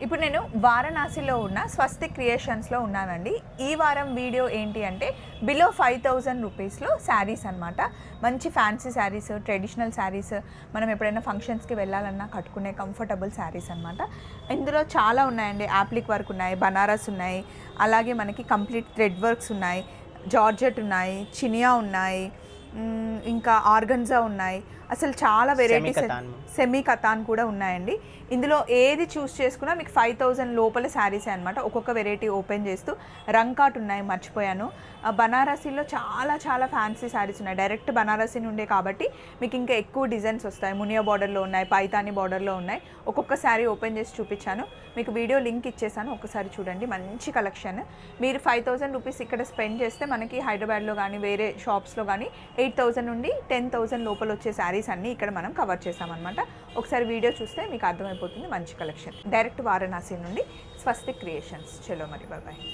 ఇప్పుడు నేను వారణాసిలో ఉన్న స్వస్తిక్ క్రియేషన్స్లో ఉన్నానండి. ఈ వారం వీడియో ఏంటి అంటే బిలో 5000 రూపీస్లో శారీస్ అనమాట. మంచి ఫ్యాన్సీ శారీస్, ట్రెడిషనల్ శారీస్, మనం ఎప్పుడైనా ఫంక్షన్స్కి వెళ్ళాలన్నా కట్టుకునే కంఫర్టబుల్ శారీస్ అనమాట. ఇందులో చాలా ఉన్నాయండి. యాప్లిక్ వర్క్ ఉన్నాయి, బనారస్ ఉన్నాయి, అలాగే మనకి కంప్లీట్ థ్రెడ్ వర్క్స్ ఉన్నాయి, జార్జెట్ ఉన్నాయి, చినియా ఉన్నాయి, ఇంకా ఆర్గన్జా ఉన్నాయి. అసలు చాలా వెరైటీస్, సెమీ కతాన్ కూడా ఉన్నాయండి. ఇందులో ఏది చూస్ చేసుకున్నా మీకు 5000 లోపల శారీసే అనమాట. ఒక్కొక్క వెరైటీ ఓపెన్ చేస్తూ రంకాట్ ఉన్నాయి, మర్చిపోయాను. బనారసీలో చాలా చాలా ఫ్యాన్సీ శారీస్ ఉన్నాయి. డైరెక్ట్ బనారసీ నుండే కాబట్టి మీకు ఇంకా ఎక్కువ డిజైన్స్ వస్తాయి. మునియా బార్డర్లో ఉన్నాయి, పైతానీ బార్డర్లో ఉన్నాయి. ఒక్కొక్క శారీ ఓపెన్ చేసి చూపించాను, మీకు వీడియో లింక్ ఇచ్చేసాను, ఒకసారి చూడండి. మంచి కలెక్షన్. మీరు 5000 రూపీస్ ఇక్కడ స్పెండ్ చేస్తే మనకి హైదరాబాద్లో కానీ వేరే షాప్స్లో కానీ 8000 నుండి 10,000 లోపల వచ్చే శారీస్ అన్నీ ఇక్కడ మనం కవర్ చేసామన్నమాట. ఒకసారి వీడియో చూస్తే మీకు అర్థమైపోతుంది. మంచి కలెక్షన్ డైరెక్ట్ వారణాసి నుండి స్వస్తిక్ క్రియేషన్స్. చలో మరి, బాయ్.